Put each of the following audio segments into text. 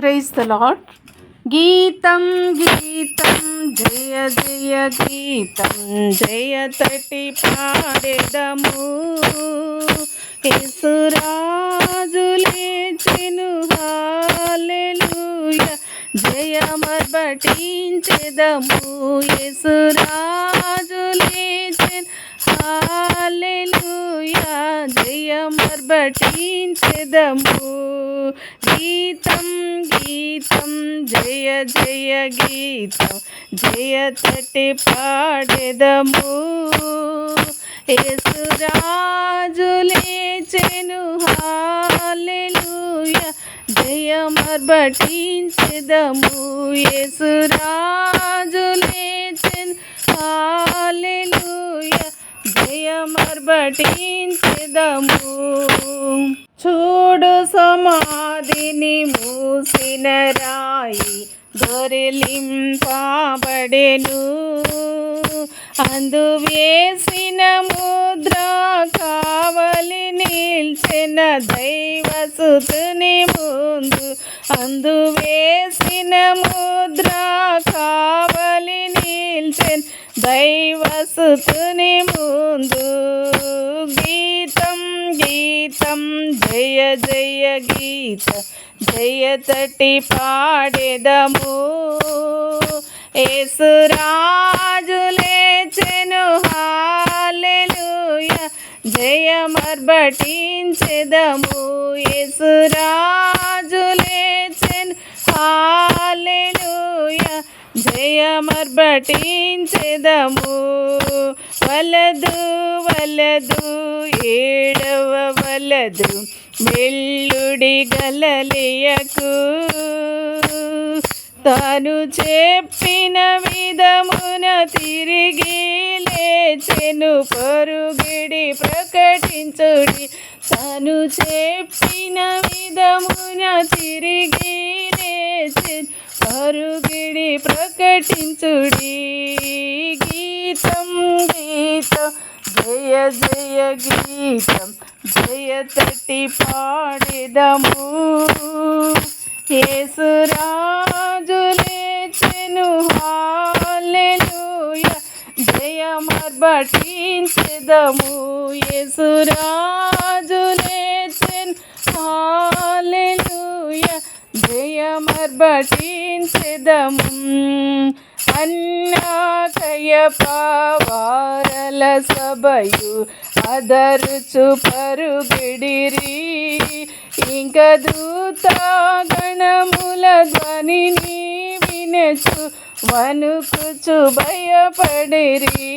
Praise the lord. గీతం గీతం జయ జయ గీతం జయ తటి పాడెదము. యేసురాజు లేచెను హల్లెలూయా జయమర్పటించెదము. యేసురాజు లేచెను హల్లెలూయా జయమర్పటించెదము. గీతం గీతం జయ జయ గీతం జయ తటి పాడెదము. యేసురాజు లేచెను హల్లెలూయా జయమర్పటించెదము. యేసురాజు లేచెను హల్లెలూయా జయమర్పటించెదము. చూడు సమాధిని మూసిన రాయి దొరిలింపబడెను. అందు వేసిన ముద్ర కావలి నిల్చెన దైవసుతుని ముందు. అందు వేసిన ముద్ర కావలి నిల్చెన దైవసుతుని ముందు. గీతం గీతం జయ జయ గీతం జయ తటి పాడెదము. యేసురాజు లేచెను హల్లెలూయా జయమర్పటించెదము. యేసురాజు లేచెను హల్లెలూయా జయమర్పటించెదము. వలదు వలదు ఏడవ వలదు వెల్లుడి గలలియకు. తాను చెప్పిన విధమున తిరిగి లేచెను పరుగిడి ప్రకటించుడి. తాను చెప్పిన విధమున తిరిగి లేచెను పరుగిడి ప్రకటించుడి. గీతం గీతం జయ జయ గీతం జయ తటి పాడెదము. యేసురాజు లేచెను హల్లెలూయా జయమర్పటించెదము. యేసురాజు లేచెను హల్లెలూయా జయమర్పటించెదము. అన్నాకయప వారల సభయు అదరుచు పరుగిడిరి. ఇంక దూతగణముల ధ్వనిని వినచు వణుకుచు భయపడిరి.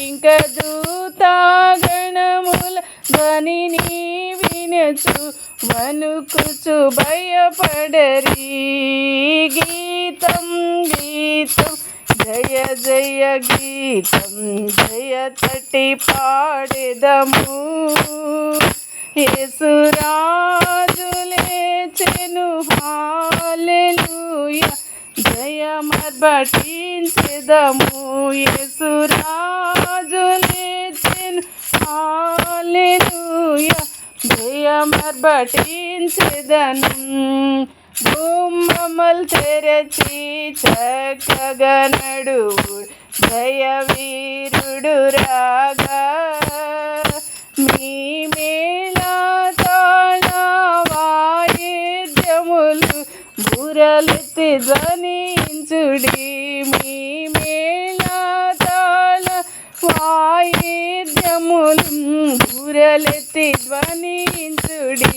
ఇంక దూతగణముల ధ్వనిని వినచు వణుకుచు భయపడరి. గీతం గీతం జయ జయ గీతం జయ తటి పాడెదము. యేసురాజు లేచెను హల్లెలూయా జయమర్పటించెదము. యేసురాజు లేచెను హల్లెలూయా జయమర్పటించెదను. గుమ్మములు తెరచి చక్కగా నడువు జయ వీరుడు రాగా. మీ మేళతాళ వాయిద్యములు బుర్రలెత్తి ధ్వనించుడి. మీ మేళతాళ వాయిద్యములు బుర్రలెత్తి ధ్వనించుడి.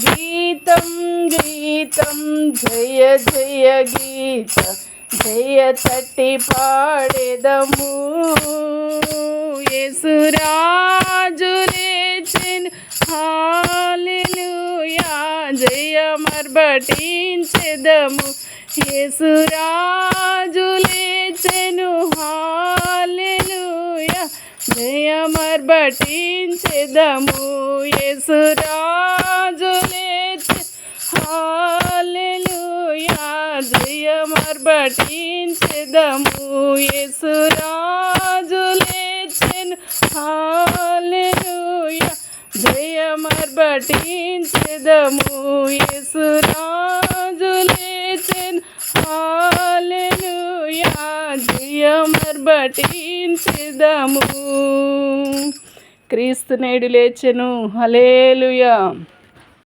గీతం గీతం జయ జయ గీతం జయ తటి పాడెదము. యేసురాజు లేచెను హల్లెలూయా జయమర్పటించెదము. యేసురాజు లేచెను హల్లెలూయా జయమర్పటించెదము. యేసురాజు లేచెను హల్లెలూయా జయమర్పటించెదము. యేసురాజు లేచెను హల్లెలూయా జయమర్పటించెదము. యేసురాజు హృదయమర్బటించెదము. క్రీస్తు నేడు లేచెను, హల్లెలూయా.